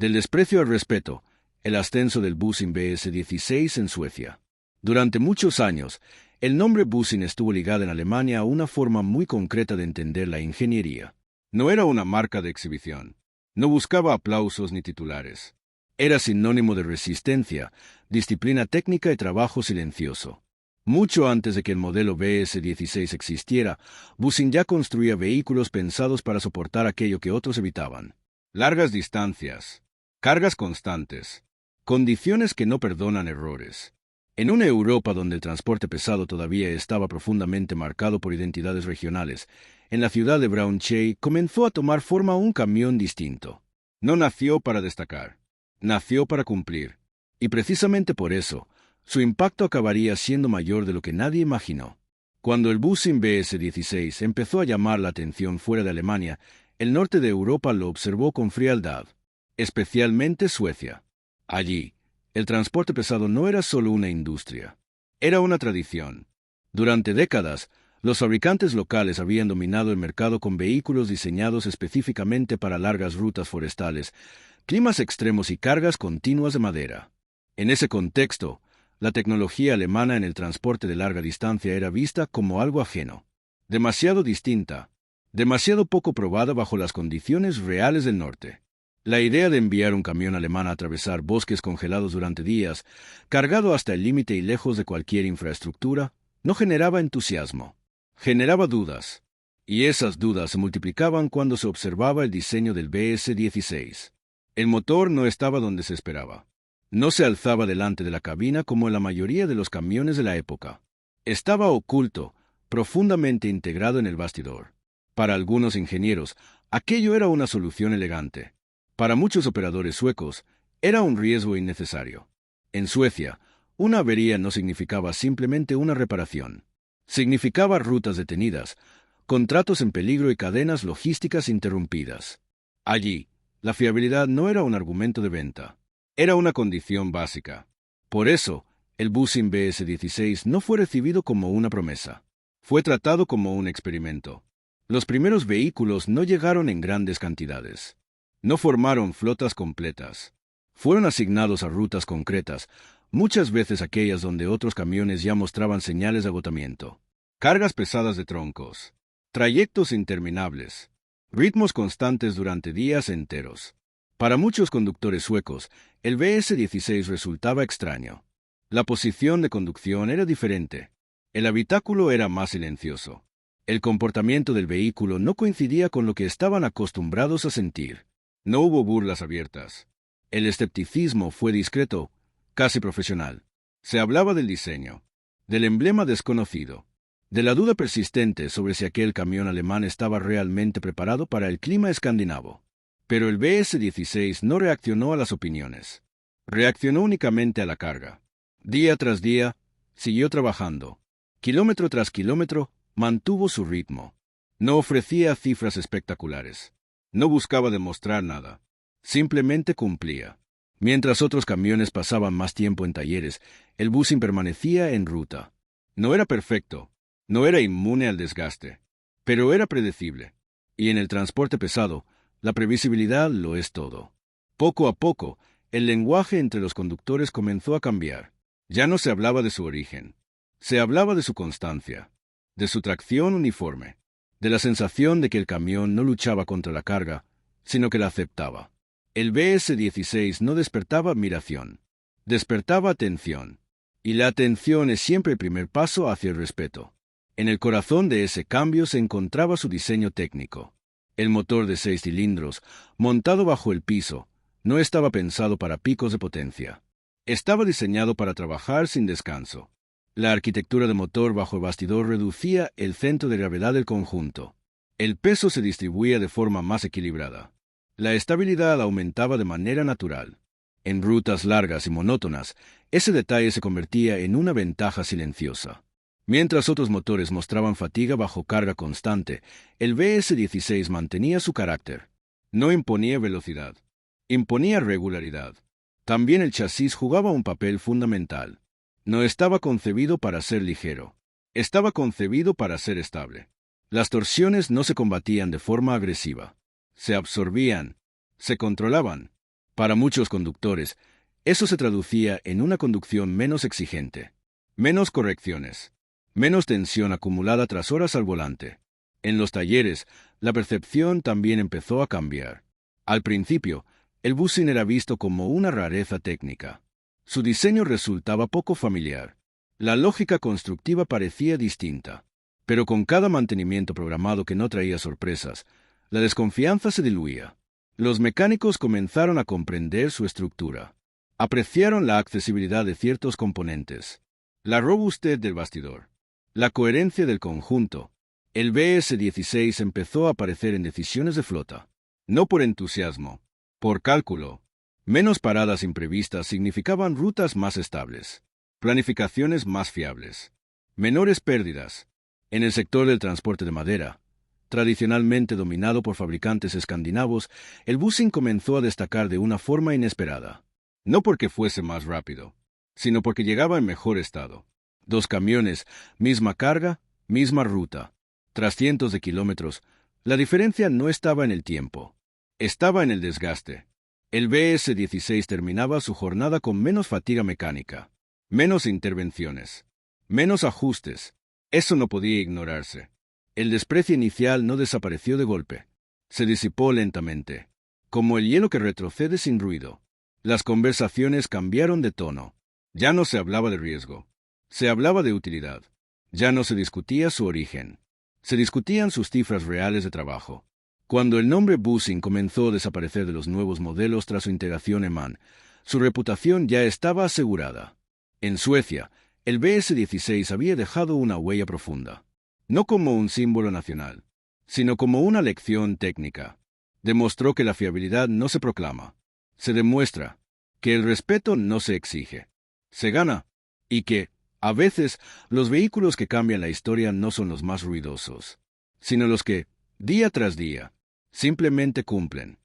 Del desprecio al respeto, el ascenso del Bussing BS-16 en Suecia. Durante muchos años, el nombre Bussing estuvo ligado en Alemania a una forma muy concreta de entender la ingeniería. No era una marca de exhibición. No buscaba aplausos ni titulares. Era sinónimo de resistencia, disciplina técnica y trabajo silencioso. Mucho antes de que el modelo BS-16 existiera, Bussing ya construía vehículos pensados para soportar aquello que otros evitaban. Largas distancias, cargas constantes, condiciones que no perdonan errores. En una Europa donde el transporte pesado todavía estaba profundamente marcado por identidades regionales, en la ciudad de Braunschweig comenzó a tomar forma un camión distinto. No nació para destacar, nació para cumplir. Y precisamente por eso, su impacto acabaría siendo mayor de lo que nadie imaginó. Cuando el Bussing BS-16 empezó a llamar la atención fuera de Alemania, el norte de Europa lo observó con frialdad, especialmente Suecia. Allí, el transporte pesado no era solo una industria, era una tradición. Durante décadas, los fabricantes locales habían dominado el mercado con vehículos diseñados específicamente para largas rutas forestales, climas extremos y cargas continuas de madera. En ese contexto, la tecnología alemana en el transporte de larga distancia era vista como algo ajeno, demasiado distinta, demasiado poco probada bajo las condiciones reales del norte. La idea de enviar un camión alemán a atravesar bosques congelados durante días, cargado hasta el límite y lejos de cualquier infraestructura, no generaba entusiasmo, generaba dudas. Y esas dudas se multiplicaban cuando se observaba el diseño del BS-16. El motor no estaba donde se esperaba. No se alzaba delante de la cabina como en la mayoría de los camiones de la época. Estaba oculto, profundamente integrado en el bastidor. Para algunos ingenieros, aquello era una solución elegante. Para muchos operadores suecos, era un riesgo innecesario. En Suecia, una avería no significaba simplemente una reparación. Significaba rutas detenidas, contratos en peligro y cadenas logísticas interrumpidas. Allí, la fiabilidad no era un argumento de venta. Era una condición básica. Por eso, el Bussing BS-16 no fue recibido como una promesa. Fue tratado como un experimento. Los primeros vehículos no llegaron en grandes cantidades. No formaron flotas completas. Fueron asignados a rutas concretas, muchas veces aquellas donde otros camiones ya mostraban señales de agotamiento. Cargas pesadas de troncos. Trayectos interminables. Ritmos constantes durante días enteros. Para muchos conductores suecos, el BS-16 resultaba extraño. La posición de conducción era diferente. El habitáculo era más silencioso. El comportamiento del vehículo no coincidía con lo que estaban acostumbrados a sentir. No hubo burlas abiertas. El escepticismo fue discreto, casi profesional. Se hablaba del diseño, del emblema desconocido, de la duda persistente sobre si aquel camión alemán estaba realmente preparado para el clima escandinavo. Pero el BS-16 no reaccionó a las opiniones. Reaccionó únicamente a la carga. Día tras día, siguió trabajando. Kilómetro tras kilómetro, mantuvo su ritmo. No ofrecía cifras espectaculares. No buscaba demostrar nada. Simplemente cumplía. Mientras otros camiones pasaban más tiempo en talleres, el Bussing permanecía en ruta. No era perfecto. No era inmune al desgaste. Pero era predecible. Y en el transporte pesado, la previsibilidad lo es todo. Poco a poco, el lenguaje entre los conductores comenzó a cambiar. Ya no se hablaba de su origen. Se hablaba de su constancia, de su tracción uniforme, de la sensación de que el camión no luchaba contra la carga, sino que la aceptaba. El BS-16 no despertaba admiración, despertaba atención. Y la atención es siempre el primer paso hacia el respeto. En el corazón de ese cambio se encontraba su diseño técnico. El motor de 6 cilindros, montado bajo el piso, no estaba pensado para picos de potencia. Estaba diseñado para trabajar sin descanso. La arquitectura de motor bajo el bastidor reducía el centro de gravedad del conjunto. El peso se distribuía de forma más equilibrada. La estabilidad aumentaba de manera natural. En rutas largas y monótonas, ese detalle se convertía en una ventaja silenciosa. Mientras otros motores mostraban fatiga bajo carga constante, el BS-16 mantenía su carácter. No imponía velocidad, imponía regularidad. También el chasis jugaba un papel fundamental. No estaba concebido para ser ligero. Estaba concebido para ser estable. Las torsiones no se combatían de forma agresiva. Se absorbían, se controlaban. Para muchos conductores, eso se traducía en una conducción menos exigente, menos correcciones, menos tensión acumulada tras horas al volante. En los talleres, la percepción también empezó a cambiar. Al principio, el busing era visto como una rareza técnica. Su diseño resultaba poco familiar. La lógica constructiva parecía distinta. Pero con cada mantenimiento programado que no traía sorpresas, la desconfianza se diluía. Los mecánicos comenzaron a comprender su estructura. Apreciaron la accesibilidad de ciertos componentes, la robustez del bastidor, la coherencia del conjunto. El BS-16 empezó a aparecer en decisiones de flota. No por entusiasmo, por cálculo. Menos paradas imprevistas significaban rutas más estables, planificaciones más fiables, menores pérdidas. En el sector del transporte de madera, tradicionalmente dominado por fabricantes escandinavos, el busing comenzó a destacar de una forma inesperada. No porque fuese más rápido, sino porque llegaba en mejor estado. 2 camiones, misma carga, misma ruta. Tras cientos de kilómetros, la diferencia no estaba en el tiempo, estaba en el desgaste. El BS-16 terminaba su jornada con menos fatiga mecánica, menos intervenciones, menos ajustes. Eso no podía ignorarse. El desprecio inicial no desapareció de golpe. Se disipó lentamente, como el hielo que retrocede sin ruido. Las conversaciones cambiaron de tono. Ya no se hablaba de riesgo. Se hablaba de utilidad. Ya no se discutía su origen. Se discutían sus cifras reales de trabajo. Cuando el nombre busing comenzó a desaparecer de los nuevos modelos tras su integración en MAN, su reputación ya estaba asegurada. En Suecia, el BS-16 había dejado una huella profunda. No como un símbolo nacional, sino como una lección técnica. Demostró que la fiabilidad no se proclama, se demuestra, que el respeto no se exige, se gana, y que, a veces, los vehículos que cambian la historia no son los más ruidosos, sino los que, día tras día, simplemente cumplen.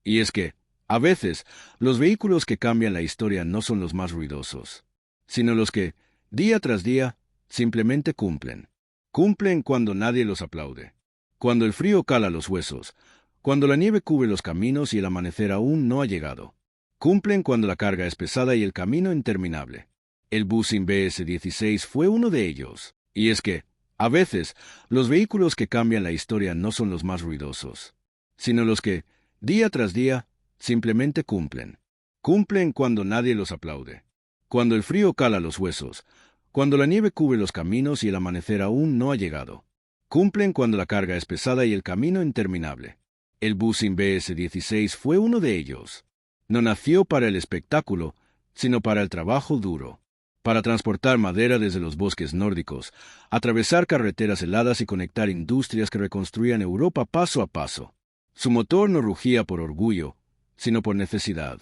Y es que, a veces, los vehículos que cambian la historia no son los más ruidosos, sino los que, día tras día, simplemente cumplen. Cumplen cuando nadie los aplaude, cuando el frío cala los huesos, cuando la nieve cubre los caminos y el amanecer aún no ha llegado. Cumplen cuando la carga es pesada y el camino interminable. El busing BS-16 fue uno de ellos. Y es que, a veces, los vehículos que cambian la historia no son los más ruidosos, sino los que, día tras día, simplemente cumplen. Cumplen cuando nadie los aplaude, cuando el frío cala los huesos, cuando la nieve cubre los caminos y el amanecer aún no ha llegado. Cumplen cuando la carga es pesada y el camino interminable. El busing BS-16 fue uno de ellos. No nació para el espectáculo, sino para el trabajo duro. Para transportar madera desde los bosques nórdicos, atravesar carreteras heladas y conectar industrias que reconstruían Europa paso a paso. Su motor no rugía por orgullo, sino por necesidad.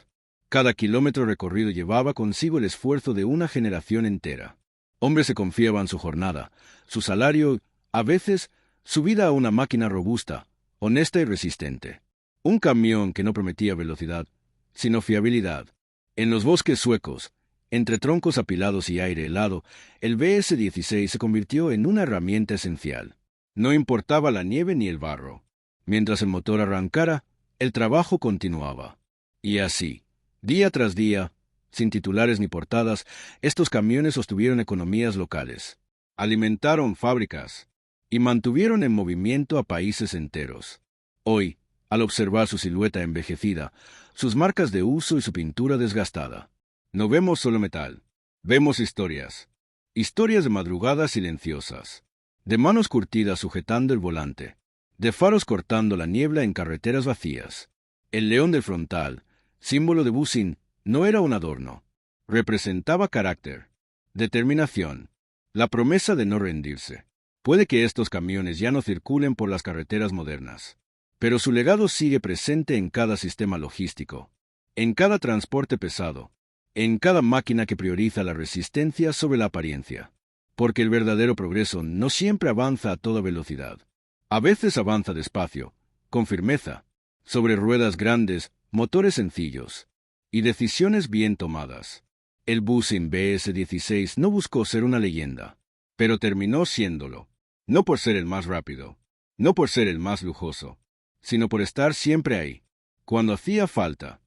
Cada kilómetro recorrido llevaba consigo el esfuerzo de una generación entera. Hombres se confiaban su jornada, su salario, a veces, su vida a una máquina robusta, honesta y resistente. Un camión que no prometía velocidad, sino fiabilidad. En los bosques suecos, entre troncos apilados y aire helado, el BS-16 se convirtió en una herramienta esencial. No importaba la nieve ni el barro. Mientras el motor arrancara, el trabajo continuaba. Y así, día tras día, sin titulares ni portadas, estos camiones sostuvieron economías locales, alimentaron fábricas y mantuvieron en movimiento a países enteros. Hoy, al observar su silueta envejecida, sus marcas de uso y su pintura desgastada, no vemos solo metal, vemos historias. Historias de madrugadas silenciosas, de manos curtidas sujetando el volante, de faros cortando la niebla en carreteras vacías. El león del frontal, símbolo de busing, no era un adorno. Representaba carácter, determinación, la promesa de no rendirse. Puede que estos camiones ya no circulen por las carreteras modernas, pero su legado sigue presente en cada sistema logístico, en cada transporte pesado, en cada máquina que prioriza la resistencia sobre la apariencia. Porque el verdadero progreso no siempre avanza a toda velocidad. A veces avanza despacio, con firmeza, sobre ruedas grandes, motores sencillos y decisiones bien tomadas. El busing BS-16 no buscó ser una leyenda, pero terminó siéndolo. No por ser el más rápido, no por ser el más lujoso, sino por estar siempre ahí, cuando hacía falta.